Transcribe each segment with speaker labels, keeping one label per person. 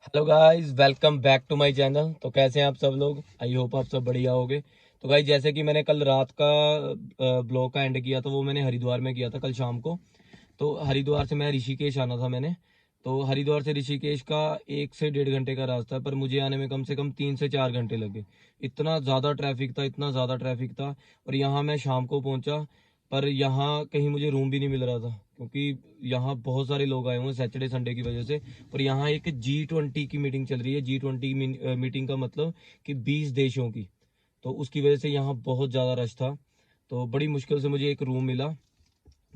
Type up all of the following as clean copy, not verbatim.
Speaker 1: Hello guys, welcome back to my channel. तो कैसे हैं आप सब लोग? आई होप आप सब बढ़िया होगे। तो गाइस, जैसे कि मैंने कल रात का ब्लॉग का एंड किया, तो वो मैंने हरिद्वार में किया था कल शाम को। तो हरिद्वार से मैं ऋषिकेश आना था मैंने। तो हरिद्वार से ऋषिकेश का 1 से 1.5 घंटे का रास्ता है, पर मुझे आने में कम से कम 3 से 4 घंटे लगे। इतना ज़्यादा ट्रैफिक था, इतना ज़्यादा ट्रैफिक था। और यहाँ मैं शाम को पहुँचा, पर यहाँ कहीं मुझे रूम भी नहीं मिल रहा था, क्योंकि यहाँ बहुत सारे लोग आए हुए हैं सैटरडे संडे की वजह से। और यहाँ एक G20 की मीटिंग चल रही है। G20 मीटिंग का मतलब कि 20 देशों की। तो उसकी वजह से यहाँ बहुत ज़्यादा रश था। तो बड़ी मुश्किल से मुझे एक रूम मिला।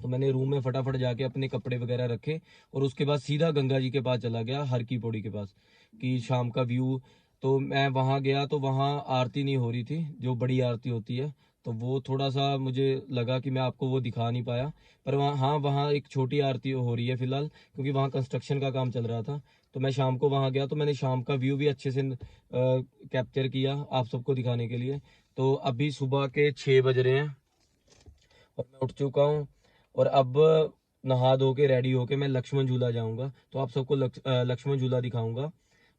Speaker 1: तो मैंने रूम में फटाफट जाके अपने कपड़े वगैरह रखे, और उसके बाद सीधा गंगा जी के पास चला गया, हर की पौड़ी के पास, कि शाम का व्यू। तो मैं वहाँ गया तो वहाँ आरती नहीं हो रही थी, जो बड़ी आरती होती है। तो वो थोड़ा सा मुझे लगा कि मैं आपको वो दिखा नहीं पाया। पर वहाँ, हाँ, वहाँ एक छोटी आरती हो रही है फिलहाल, क्योंकि वहाँ कंस्ट्रक्शन का काम चल रहा था। तो मैं शाम को वहाँ गया, तो मैंने शाम का व्यू भी अच्छे से कैप्चर किया आप सबको दिखाने के लिए। तो अभी सुबह के 6 बज रहे हैं और मैं उठ चुका हूँ। और अब नहा धो के रेडी होके मैं लक्ष्मण झूला जाऊंगा, तो आप सबको लक्ष्मण झूला दिखाऊंगा।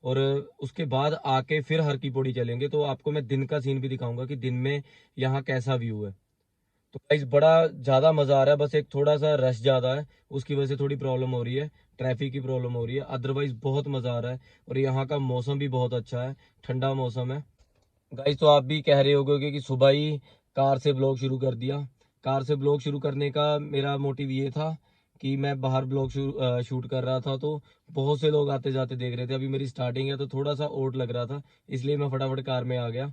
Speaker 1: और उसके बाद आके फिर हर की पौड़ी चलेंगे, तो आपको मैं दिन का सीन भी दिखाऊंगा कि दिन में यहाँ कैसा व्यू है। तो गाइस, बड़ा ज़्यादा मज़ा आ रहा है, बस एक थोड़ा सा रश ज़्यादा है, उसकी वजह से थोड़ी प्रॉब्लम हो रही है, ट्रैफिक की प्रॉब्लम हो रही है। अदरवाइज बहुत मज़ा आ रहा है। और यहाँ का मौसम भी बहुत अच्छा है, ठंडा मौसम है। गाइस, तो आप भी कह रहे होगे कि सुबह ही कार से ब्लॉग शुरू कर दिया। कार से ब्लॉग शुरू करने का मेरा मोटिव ये था कि मैं बाहर ब्लॉग शूट कर रहा था, तो बहुत से लोग आते जाते देख रहे थे। अभी मेरी स्टार्टिंग है, तो थोड़ा सा ओट लग रहा था, इसलिए मैं फटाफट कार में आ गया।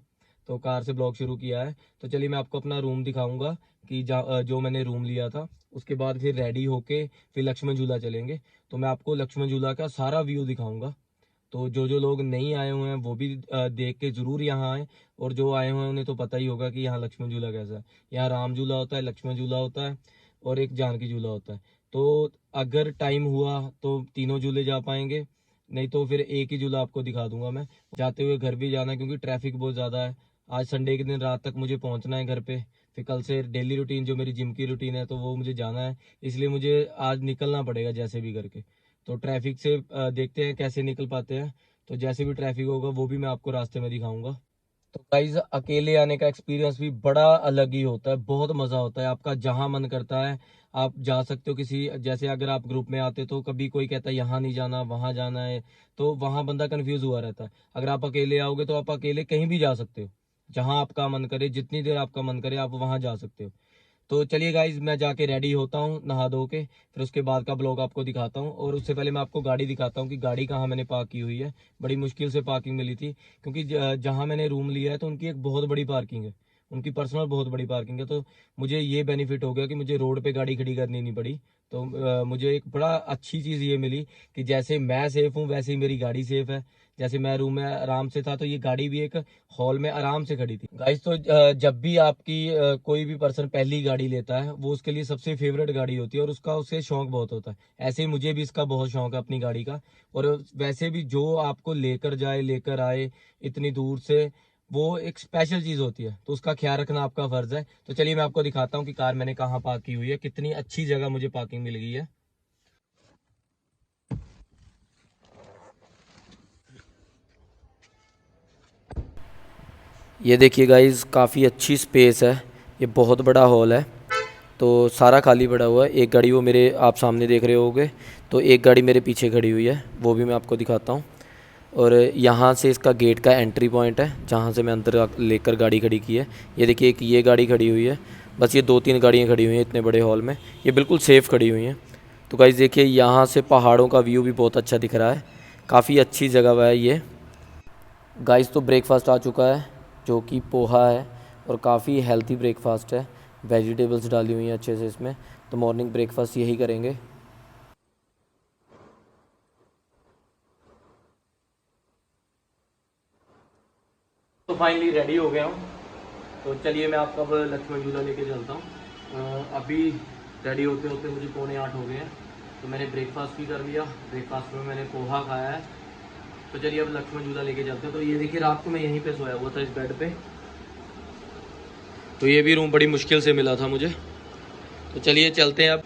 Speaker 1: तो कार से ब्लॉग शुरू किया है। तो चलिए मैं आपको अपना रूम दिखाऊंगा कि जो मैंने रूम लिया था। उसके बाद फिर रेडी होके फिर लक्ष्मण झूला चलेंगे। तो मैं आपको लक्ष्मण झूला का सारा व्यू दिखाऊंगा। तो जो जो लोग नहीं आए हुए हैं वो भी देख के ज़रूर यहाँ आए। और जो आए हुए हैं उन्हें तो पता ही होगा कि यहाँ लक्ष्मण झूला कैसा है। यहाँ राम झूला होता है, लक्ष्मण झूला होता है, और एक जानकी झूला होता है। तो अगर टाइम हुआ तो तीनों झूले जा पाएंगे, नहीं तो फिर एक ही झूला आपको दिखा दूंगा मैं। जाते हुए घर भी जाना है, क्योंकि ट्रैफिक बहुत ज़्यादा है। आज संडे के दिन रात तक मुझे पहुँचना है घर पे। फिर कल से डेली रूटीन, जो मेरी जिम की रूटीन है, तो वो मुझे जाना है। इसलिए मुझे आज निकलना पड़ेगा जैसे भी करके। तो ट्रैफिक से देखते हैं कैसे निकल पाते हैं। तो जैसे भी ट्रैफिक होगा वो भी मैं आपको रास्ते में दिखाऊंगा। तो गाइज, अकेले आने का एक्सपीरियंस भी बड़ा अलग ही होता है, बहुत मज़ा होता है। आपका जहाँ मन करता है आप जा सकते हो। किसी, जैसे अगर आप ग्रुप में आते तो कभी कोई कहता है यहाँ नहीं जाना, वहाँ जाना है, तो वहाँ बंदा कंफ्यूज हुआ रहता है। अगर आप अकेले आओगे तो आप अकेले कहीं भी जा सकते हो, जहाँ आपका मन करे, जितनी देर आपका मन करे आप वहाँ जा सकते हो। तो चलिए गाइज, मैं जाके रेडी होता हूँ नहा धो के, फिर उसके बाद का ब्लॉग आपको दिखाता हूँ। और उससे पहले मैं आपको गाड़ी दिखाता हूँ कि गाड़ी कहाँ मैंने पार्क की हुई है। बड़ी मुश्किल से पार्किंग मिली थी, क्योंकि जहाँ मैंने रूम लिया है तो उनकी एक बहुत बड़ी पार्किंग है, उनकी पर्सनल बहुत बड़ी पार्किंग है। तो मुझे ये बेनिफिट हो गया कि मुझे रोड पे गाड़ी खड़ी करनी नहीं पड़ी। तो मुझे एक बड़ा अच्छी चीज़ ये मिली कि जैसे मैं सेफ हूँ वैसे ही मेरी गाड़ी सेफ है। जैसे मैं रूम में आराम से था, तो ये गाड़ी भी एक हॉल में आराम से खड़ी थी। गाइस, तो जब भी आपकी कोई भी पर्सन पहली गाड़ी लेता है, वो उसके लिए सबसे फेवरेट गाड़ी होती है, और उसका उसे शौक बहुत होता है। ऐसे ही मुझे भी इसका बहुत शौक है अपनी गाड़ी का। और वैसे भी जो आपको लेकर जाए, लेकर आए इतनी दूर से, वो एक स्पेशल चीज़ होती है, तो उसका ख्याल रखना आपका फर्ज है। तो चलिए मैं आपको दिखाता हूँ कि कार मैंने कहाँ पार्क की हुई है, कितनी अच्छी जगह मुझे पार्किंग मिल गई है। ये देखिए गाइस, काफ़ी अच्छी स्पेस है। ये बहुत बड़ा हॉल है। तो सारा खाली पड़ा हुआ है। एक गाड़ी वो मेरे आप सामने देख रहे होगे, तो एक गाड़ी मेरे पीछे खड़ी हुई है, वो भी मैं आपको दिखाता हूँ। और यहाँ से इसका गेट का एंट्री पॉइंट है, जहाँ से मैं अंदर लेकर गाड़ी खड़ी की है। ये देखिए, एक ये गाड़ी खड़ी हुई है। बस ये 2-3 गाड़ियाँ खड़ी हुई हैं इतने बड़े हॉल में। ये बिल्कुल सेफ़ खड़ी हुई हैं। तो गाइस देखिए, यहाँ से पहाड़ों का व्यू भी बहुत अच्छा दिख रहा है। काफ़ी अच्छी जगह है ये। गाइस, तो ब्रेकफास्ट आ चुका है, जो कि पोहा है, और काफ़ी हेल्थी ब्रेकफास्ट है। वेजिटेबल्स डाली हुई हैं अच्छे से इसमें। तो मॉर्निंग ब्रेकफास्ट यही करेंगे। तो फाइनली रेडी हो गया हूँ। तो चलिए मैं आपका अब लक्ष्मण झूला लेके चलता हूँ। अभी रेडी होते होते मुझे पौने 8 हो गए हैं। तो मैंने ब्रेकफास्ट भी कर लिया। ब्रेकफास्ट में मैंने पोहा खाया है। तो चलिए अब लक्ष्मण झूला लेके चलते हैं। तो ये देखिए, रात को मैं यहीं पे सोया हुआ था, इस बेड पे। तो ये भी रूम बड़ी मुश्किल से मिला था मुझे। तो चलिए चलते हैं अब।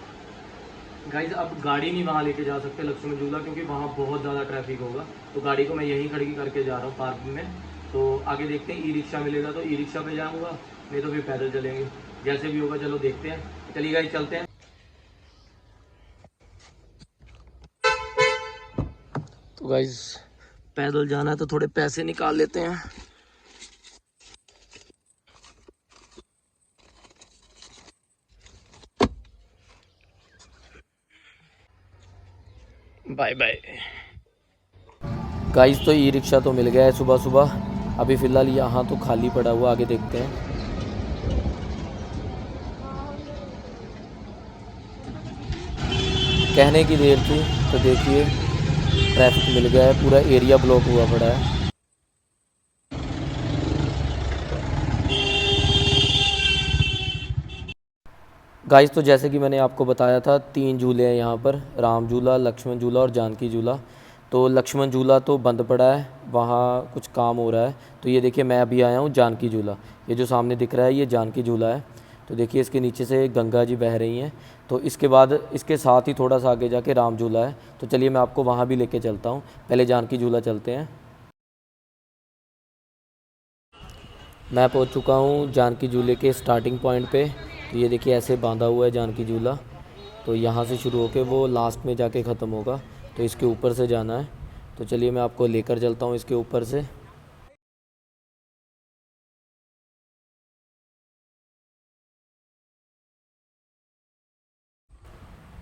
Speaker 1: गाइज अब गाड़ी नहीं वहाँ लेके जा सकते लक्ष्मण झूला, क्योंकि वहाँ बहुत ज़्यादा ट्रैफिक होगा। तो गाड़ी को मैं यहीं खड़ी करके जा रहा हूँ पार्किंग में। तो आगे देखते हैं, ई रिक्शा मिलेगा तो ई रिक्शा पे जाऊँगा, नहीं तो फिर पैदल चलेंगे, जैसे भी होगा। चलो देखते हैं, चलिए गाइज चलते हैं। तो गाइज पैदल जाना है तो थोड़े पैसे निकाल लेते हैं। Bye bye guys. तो ई रिक्शा तो मिल गया है सुबह सुबह। अभी फ़िलहाल यहाँ तो खाली पड़ा हुआ, आगे देखते हैं। कहने की देर थी, तो देखिए ट्रैफिक मिल गया है, पूरा एरिया ब्लॉक हुआ पड़ा है। गाइस तो जैसे कि मैंने आपको बताया था, 3 झूले हैं यहाँ पर, राम झूला, लक्ष्मण झूला और जानकी झूला। तो लक्ष्मण झूला तो बंद पड़ा है, वहाँ कुछ काम हो रहा है। तो ये देखिए मैं अभी आया हूँ जानकी झूला। ये जो सामने दिख रहा है ये जानकी झूला है। तो देखिए इसके नीचे से गंगा जी बह रही हैं। तो इसके बाद इसके साथ ही थोड़ा सा आगे जाके राम झूला है। तो चलिए मैं आपको वहाँ भी लेके चलता हूँ। पहले जानकी झूला चलते हैं। मैं पहुँच चुका हूँ जानकी झूले के स्टार्टिंग पॉइंट पे। तो ये देखिए ऐसे बांधा हुआ है जानकी झूला। तो यहाँ से शुरू होकर वो लास्ट में जाके ख़त्म होगा। तो इसके ऊपर से जाना है। तो चलिए मैं आपको लेकर चलता हूँ इसके ऊपर से।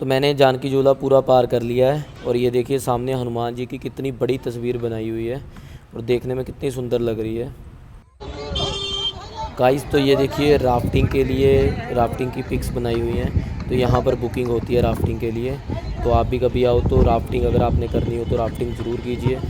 Speaker 1: तो मैंने जानकी झूला पूरा पार कर लिया है, और ये देखिए सामने हनुमान जी की कितनी बड़ी तस्वीर बनाई हुई है और देखने में कितनी सुंदर लग रही है। गाइस तो ये देखिए राफ्टिंग के लिए राफ्टिंग की पिक्स बनाई हुई हैं। तो यहाँ पर बुकिंग होती है राफ्टिंग के लिए। तो आप भी कभी आओ तो राफ्टिंग अगर आपने करनी हो तो राफ्टिंग ज़रूर कीजिए।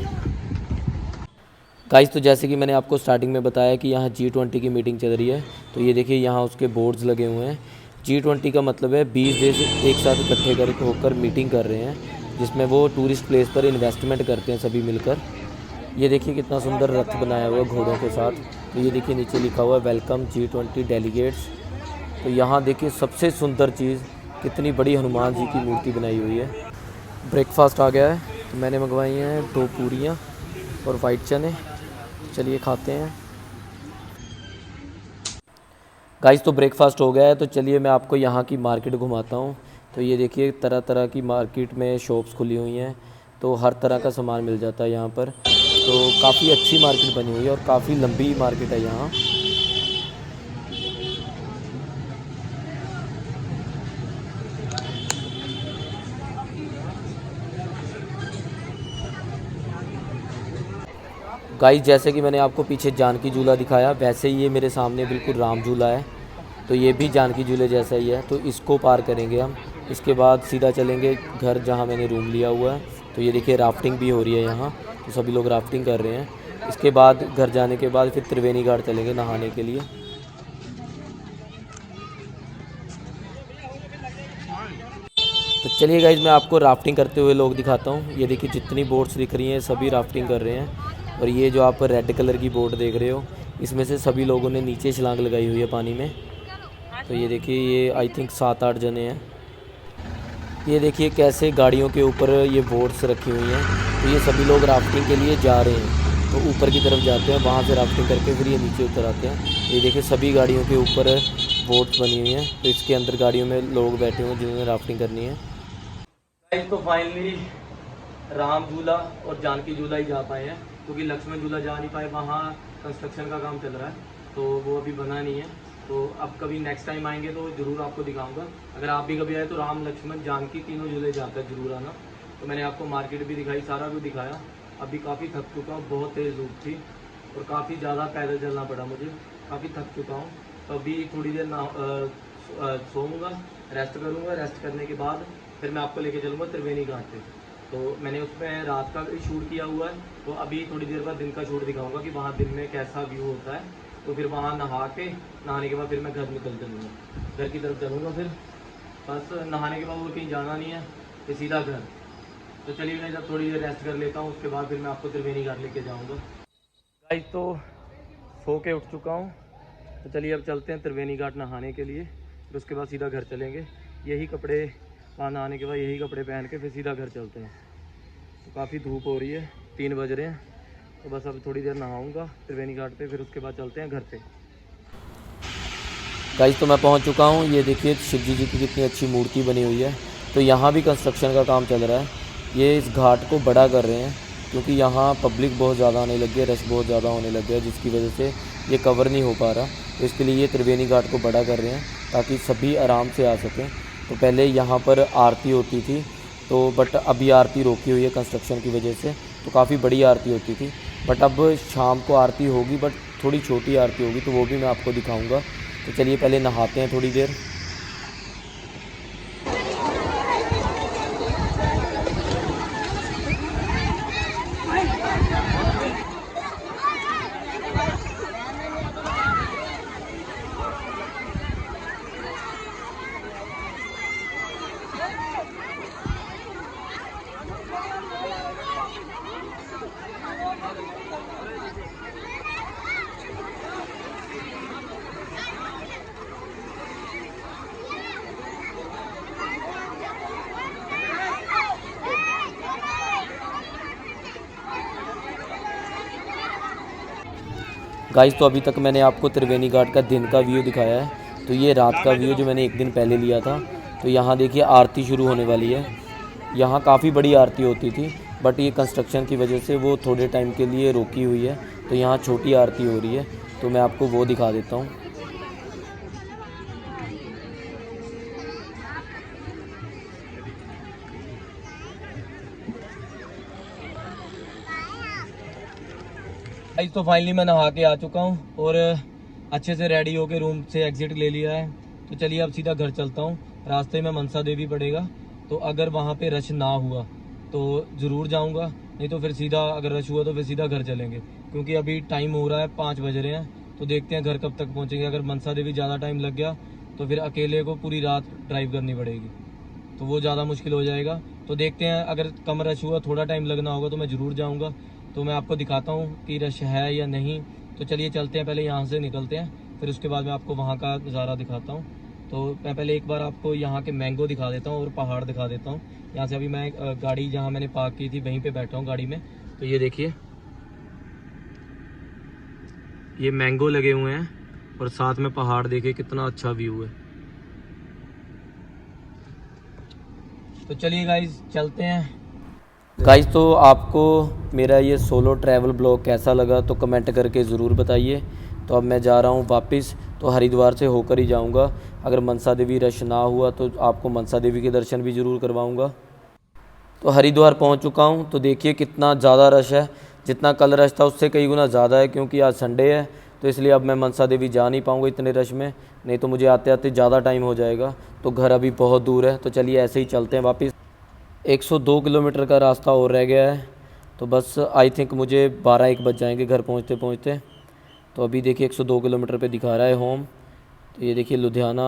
Speaker 1: गाइस तो जैसे कि मैंने आपको स्टार्टिंग में बताया कि यहाँ G20 की मीटिंग चल रही है। तो ये देखिए यहाँ उसके बोर्ड्स लगे हुए हैं। G20 का मतलब है 20 देश एक साथ इकट्ठे कर होकर मीटिंग कर रहे हैं, जिसमें वो टूरिस्ट प्लेस पर इन्वेस्टमेंट करते हैं सभी मिलकर। ये देखिए कितना सुंदर रथ बनाया हुआ है घोड़ों के साथ। तो ये देखिए नीचे लिखा हुआ है वेलकम G20 डेलीगेट्स। तो यहाँ देखिए सबसे सुंदर चीज़, कितनी बड़ी हनुमान जी की मूर्ति बनाई हुई है। ब्रेकफास्ट आ गया है, तो मैंने मंगवाई हैं 2 पूरियाँ और वाइट चने। चलिए खाते हैं। गाइस तो ब्रेकफास्ट हो गया है, तो चलिए मैं आपको यहाँ की मार्केट घुमाता हूँ। तो ये देखिए तरह तरह की मार्केट में शॉप्स खुली हुई हैं। तो हर तरह का सामान मिल जाता है यहाँ पर। तो काफ़ी अच्छी मार्केट बनी हुई है और काफ़ी लंबी मार्केट है यहाँ। गाइस जैसे कि मैंने आपको पीछे जानकी झूला दिखाया, वैसे ही ये मेरे सामने बिल्कुल राम झूला है। तो ये भी जानकी झूले जैसा ही है। तो इसको पार करेंगे हम। इसके बाद सीधा चलेंगे घर जहाँ मैंने रूम लिया हुआ है। तो ये देखिए राफ्टिंग भी हो रही है यहाँ। तो सभी लोग राफ्टिंग कर रहे हैं। इसके बाद घर जाने के बाद फिर त्रिवेणी घाट चलेंगे नहाने के लिए। तो चलिए गाइज मैं आपको राफ्टिंग करते हुए लोग दिखाता हूँ। ये देखिए जितनी बोट्स दिख रही हैं सभी राफ्टिंग कर रहे हैं। और ये जो आप रेड कलर की बोट देख रहे हो, इसमें से सभी लोगों ने नीचे छलांग लगाई हुई है पानी में। तो ये देखिए ये आई थिंक 7-8 जने हैं। ये देखिए कैसे गाड़ियों के ऊपर ये बोट्स रखी हुई हैं। तो ये सभी लोग राफ्टिंग के लिए जा रहे हैं। तो ऊपर की तरफ जाते हैं, वहाँ से राफ्टिंग करके फिर ये नीचे उतर आते हैं। ये देखिए सभी गाड़ियों के ऊपर बोट्स बनी हुई हैं। तो इसके अंदर गाड़ियों में लोग बैठे हुए हैं जिन्होंने राफ्टिंग करनी है। तो फाइनली राम झूला और जानकी झूला ही जा पाए हैं, क्योंकि लक्ष्मण झूला जा नहीं पाए, वहाँ कंस्ट्रक्शन का काम चल रहा है तो वो अभी बना नहीं है। तो अब कभी नेक्स्ट टाइम आएंगे तो ज़रूर आपको दिखाऊंगा। अगर आप भी कभी आए तो राम लक्ष्मण जानकी तीनों झूले जाकर ज़रूर आना। तो मैंने आपको मार्केट भी दिखाई, सारा भी दिखाया। अभी काफ़ी थक चुका हूँ, बहुत तेज़ धूप थी और काफ़ी ज़्यादा पैदल चलना पड़ा मुझे, काफ़ी थक चुका हूँ। तो अभी थोड़ी देर सोऊंगा, रेस्ट करूँगा। रेस्ट करने के बाद फिर मैं आपको लेके चलूँगा त्रिवेणी घाट पे। तो मैंने उसमें रात का भी शूट किया हुआ है। तो अभी थोड़ी देर बाद दिन का शूट दिखाऊंगा कि वहाँ दिन में कैसा व्यू होता है। तो फिर वहाँ नहाने के बाद फिर मैं घर निकल चलूँगा, घर की तरफ चलूँगा। फिर बस नहाने के बाद और कहीं जाना नहीं है, फिर सीधा घर। तो चलिए मैं जब थोड़ी देर रेस्ट कर लेता हूँ, उसके बाद फिर मैं आपको त्रिवेणी घाट लेके जाऊँगा। गाइस तो सो के उठ चुका हूँ। तो चलिए अब चलते हैं त्रिवेणी घाट नहाने के लिए, फिर उसके बाद सीधा घर चलेंगे। यही कपड़े वहाँ नहाने के बाद यही कपड़े पहन के फिर सीधा घर चलते हैं। तो काफ़ी धूप हो रही है, 3 बज रहे हैं, तो बस अब थोड़ी देर नहाऊंगा त्रिवेणी घाट पे, फिर उसके बाद चलते हैं घर पे। गाइस तो मैं पहुंच चुका हूं। ये देखिए शिव जी की कितनी अच्छी मूर्ति बनी हुई है। तो यहाँ भी कंस्ट्रक्शन का काम चल रहा है। ये इस घाट को बड़ा कर रहे हैं क्योंकि यहाँ पब्लिक बहुत ज़्यादा आने लगी है, रश बहुत ज़्यादा होने लग गया है, जिसकी वजह से ये कवर नहीं हो पा रहा। तो इसके लिए ये त्रिवेणी घाट को बड़ा कर रहे हैं ताकि सभी आराम से आ सकें। तो पहले यहाँ पर आरती होती थी, तो बट अभी आरती रोकी हुई है कंस्ट्रक्शन की वजह से। तो काफ़ी बड़ी आरती होती थी, बट अब शाम को आरती होगी, बट थोड़ी छोटी आरती होगी, तो वो भी मैं आपको दिखाऊंगा। तो चलिए पहले नहाते हैं थोड़ी देर। गाइस तो अभी तक मैंने आपको त्रिवेणी घाट का दिन का व्यू दिखाया है। तो ये रात का व्यू जो मैंने एक दिन पहले लिया था। तो यहाँ देखिए आरती शुरू होने वाली है। यहाँ काफ़ी बड़ी आरती होती थी, बट ये कंस्ट्रक्शन की वजह से वो थोड़े टाइम के लिए रोकी हुई है। तो यहाँ छोटी आरती हो रही है, तो मैं आपको वो दिखा देता हूँ। तो फाइनली मैं नहा के आ चुका हूँ और अच्छे से रेडी होके रूम से एग्जिट ले लिया है। तो चलिए अब सीधा घर चलता हूँ। रास्ते में मनसा देवी पड़ेगा, तो अगर वहाँ पे रश ना हुआ तो ज़रूर जाऊँगा, नहीं तो फिर सीधा, अगर रश हुआ तो फिर सीधा घर चलेंगे, क्योंकि अभी टाइम हो रहा है 5 बज रहे हैं। तो देखते हैं घर कब तक पहुँचेंगे। अगर मनसा देवी ज़्यादा टाइम लग गया तो फिर अकेले को पूरी रात ड्राइव करनी पड़ेगी, तो वो ज़्यादा मुश्किल हो जाएगा। तो देखते हैं, अगर कम रश हुआ, थोड़ा टाइम लगना होगा, तो मैं ज़रूर जाऊँगा। तो मैं आपको दिखाता हूँ कि रश है या नहीं। तो चलिए चलते हैं, पहले यहाँ से निकलते हैं, फिर उसके बाद मैं आपको वहाँ का नज़ारा दिखाता हूँ। तो मैं पहले एक बार आपको यहाँ के मैंगो दिखा देता हूँ और पहाड़ दिखा देता हूँ। यहाँ से अभी मैं गाड़ी जहाँ मैंने पार्क की थी वहीं पे बैठा हूँ गाड़ी में। तो ये देखिए, ये मैंगो लगे हुए हैं और साथ में पहाड़, देखिए कितना अच्छा व्यू है। तो चलिए गाइज चलते हैं। गाइज तो आपको मेरा ये सोलो ट्रैवल ब्लॉग कैसा लगा तो कमेंट करके ज़रूर बताइए। तो अब मैं जा रहा हूँ वापस, तो हरिद्वार से होकर ही जाऊँगा। अगर मनसा देवी रश ना हुआ तो आपको मनसा देवी के दर्शन भी ज़रूर करवाऊँगा। तो हरिद्वार पहुँच चुका हूँ। तो देखिए कितना ज़्यादा रश है, जितना कल रश था उससे कई गुना ज़्यादा है, क्योंकि आज संडे है। तो इसलिए अब मैं मनसा देवी जा नहीं पाऊँगा इतने रश में, नहीं तो मुझे आते आते ज़्यादा टाइम हो जाएगा। तो घर अभी बहुत दूर है, तो चलिए ऐसे ही चलते हैं वापस। 102 किलोमीटर का रास्ता और रह गया है। तो बस आई थिंक मुझे 12-1 बज जाएंगे घर पहुंचते पहुंचते। तो अभी देखिए 102 किलोमीटर पे दिखा रहा है होम। तो ये देखिए लुधियाना,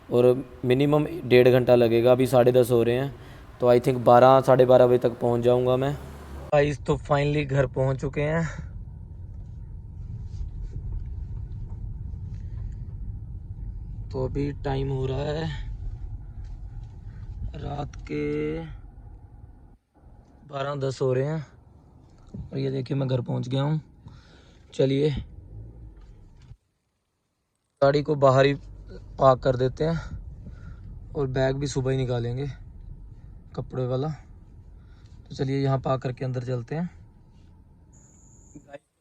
Speaker 1: और मिनिमम 1.5 घंटा लगेगा। अभी 10:30 हो रहे हैं, तो आई थिंक 12-12:30 बजे तक पहुंच जाऊंगा मैं। गाइस तो फाइनली घर पहुंच चुके हैं। तो अभी टाइम हो रहा है रात के 12:10 हो रहे हैं, और ये देखिए मैं घर पहुंच गया हूँ। चलिए गाड़ी को बाहर ही पार्क कर देते हैं, और बैग भी सुबह ही निकालेंगे कपड़े वाला। तो चलिए यहाँ पार्क करके अंदर चलते हैं।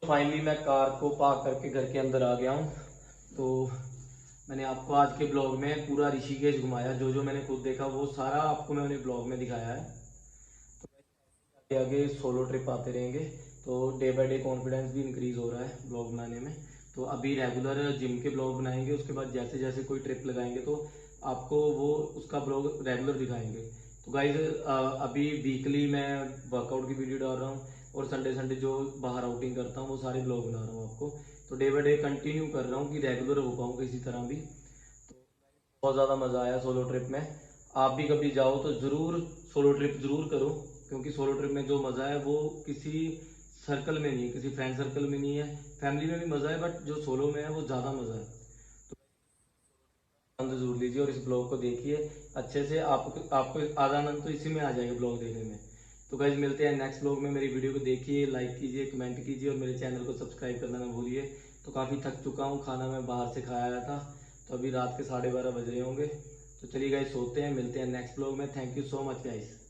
Speaker 1: फाइनली मैं कार को पार्क करके घर के अंदर आ गया हूँ। तो मैंने आपको आज के ब्लॉग में पूरा ऋषिकेश घुमाया, जो जो मैंने खुद देखा वो सारा आपको मैंने ब्लॉग में दिखाया है। तो आगे सोलो ट्रिप आते रहेंगे, तो डे बाय डे कॉन्फिडेंस भी इंक्रीज हो रहा है ब्लॉग बनाने में। तो अभी रेगुलर जिम के ब्लॉग बनाएंगे, उसके बाद जैसे जैसे कोई ट्रिप लगाएंगे तो आपको वो उसका ब्लॉग रेगुलर दिखाएंगे। तो गाइज अभी वीकली मैं वर्कआउट की वीडियो डाल रहा हूँ, और संडे संडे जो बाहर आउटिंग करता हूँ वो सारे ब्लॉग बना रहा हूँ आपको। तो डे बाय डे कंटिन्यू कर रहा हूँ कि रेगुलर हो पाऊँ किसी तरह भी। तो बहुत ज़्यादा मज़ा आया सोलो ट्रिप में। आप भी कभी जाओ तो ज़रूर सोलो ट्रिप ज़रूर करो, क्योंकि सोलो ट्रिप में जो मज़ा है वो किसी सर्कल में नहीं है, किसी फ्रेंड सर्कल में नहीं है। फैमिली में भी मज़ा है, बट जो सोलो में है वो ज़्यादा मज़ा है। आनंद जरूर लीजिए और इस ब्लॉग को देखिए अच्छे से। आपको आधा आनंद तो इसी में आ जाएगा ब्लॉग देखने में। तो गाइज मिलते हैं नेक्स्ट ब्लॉग में। मेरी वीडियो को देखिए, लाइक कीजिए, कमेंट कीजिए और मेरे चैनल को सब्सक्राइब करना ना भूलिए। तो काफ़ी थक चुका हूँ, खाना मैं बाहर से खाया आया था, तो अभी रात के 12:30 बज रहे होंगे। तो चलिए गाइज सोते हैं, मिलते हैं नेक्स्ट ब्लॉग में। Thank you so much guys.